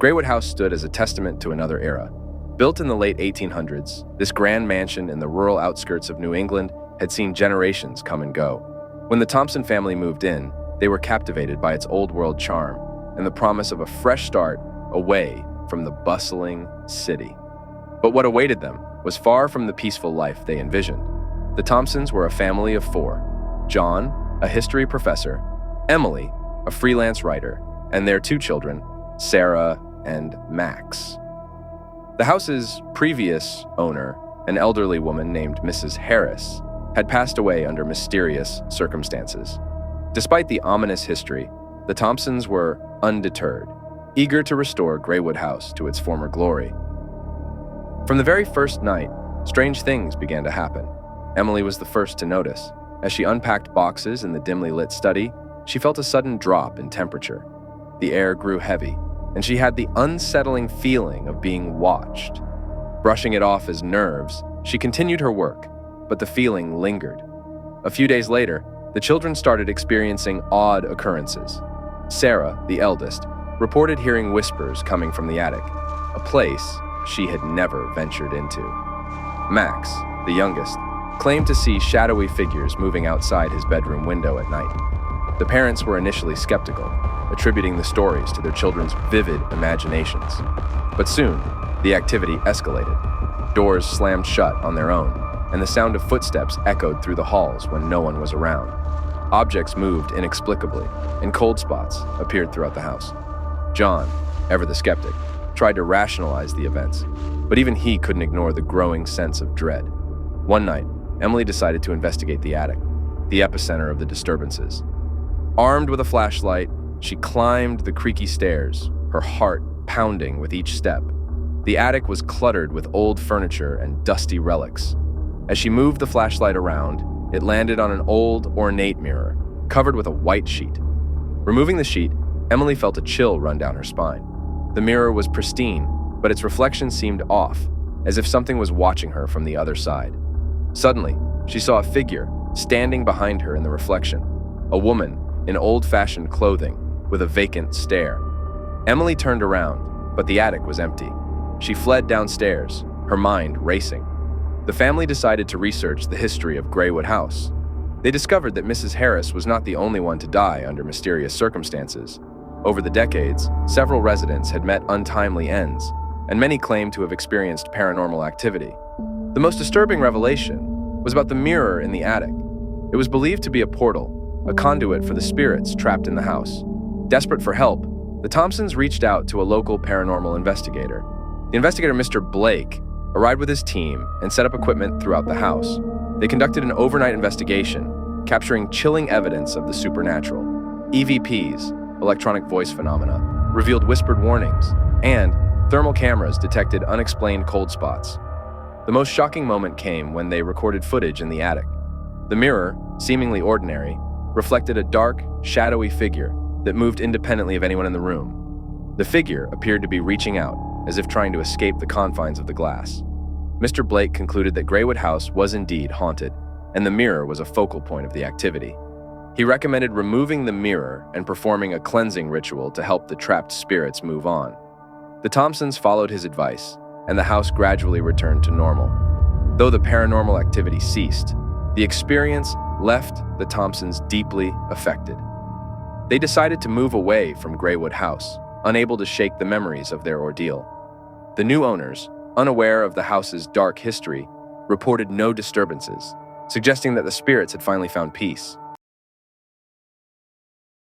Greywood House stood as a testament to another era. Built in the late 1800s, this grand mansion in the rural outskirts of New England had seen generations come and go. When the Thompson family moved in, they were captivated by its old-world charm and the promise of a fresh start away from the bustling city. But what awaited them was far from the peaceful life they envisioned. The Thompsons were a family of four: John, a history professor, Emily, a freelance writer, and their two children, Sarah and Max. The house's previous owner, an elderly woman named Mrs. Harris, had passed away under mysterious circumstances. Despite the ominous history, the Thompsons were undeterred, eager to restore Greywood House to its former glory. From the very first night, strange things began to happen. Emily was the first to notice. As she unpacked boxes in the dimly lit study, she felt a sudden drop in temperature. The air grew heavy, and she had the unsettling feeling of being watched. Brushing it off as nerves, she continued her work, but the feeling lingered. A few days later, the children started experiencing odd occurrences. Sarah, the eldest, reported hearing whispers coming from the attic, a place she had never ventured into. Max, the youngest, claimed to see shadowy figures moving outside his bedroom window at night. The parents were initially skeptical, attributing the stories to their children's vivid imaginations. But soon, the activity escalated. Doors slammed shut on their own, and the sound of footsteps echoed through the halls when no one was around. Objects moved inexplicably, and cold spots appeared throughout the house. John, ever the skeptic, tried to rationalize the events, but even he couldn't ignore the growing sense of dread. One night, Emily decided to investigate the attic, the epicenter of the disturbances. Armed with a flashlight, she climbed the creaky stairs, her heart pounding with each step. The attic was cluttered with old furniture and dusty relics. As she moved the flashlight around, it landed on an old, ornate mirror, covered with a white sheet. Removing the sheet, Emily felt a chill run down her spine. The mirror was pristine, but its reflection seemed off, as if something was watching her from the other side. Suddenly, she saw a figure standing behind her in the reflection, a woman in old-fashioned clothing with a vacant stare. Emily turned around, but the attic was empty. She fled downstairs, her mind racing. The family decided to research the history of Greywood House. They discovered that Mrs. Harris was not the only one to die under mysterious circumstances. Over the decades, several residents had met untimely ends, and many claimed to have experienced paranormal activity. The most disturbing revelation was about the mirror in the attic. It was believed to be a portal, a conduit for the spirits trapped in the house. Desperate for help, the Thompsons reached out to a local paranormal investigator. The investigator, Mr. Blake, arrived with his team and set up equipment throughout the house. They conducted an overnight investigation, capturing chilling evidence of the supernatural. EVPs, electronic voice phenomena, revealed whispered warnings, and thermal cameras detected unexplained cold spots. The most shocking moment came when they recorded footage in the attic. The mirror, seemingly ordinary, reflected a dark, shadowy figure that moved independently of anyone in the room. The figure appeared to be reaching out, as if trying to escape the confines of the glass. Mr. Blake concluded that Greywood House was indeed haunted, and the mirror was a focal point of the activity. He recommended removing the mirror and performing a cleansing ritual to help the trapped spirits move on. The Thompsons followed his advice, and the house gradually returned to normal. Though the paranormal activity ceased, the experience left the Thompsons deeply affected. They decided to move away from Greywood House, unable to shake the memories of their ordeal. The new owners, unaware of the house's dark history, reported no disturbances, suggesting that the spirits had finally found peace.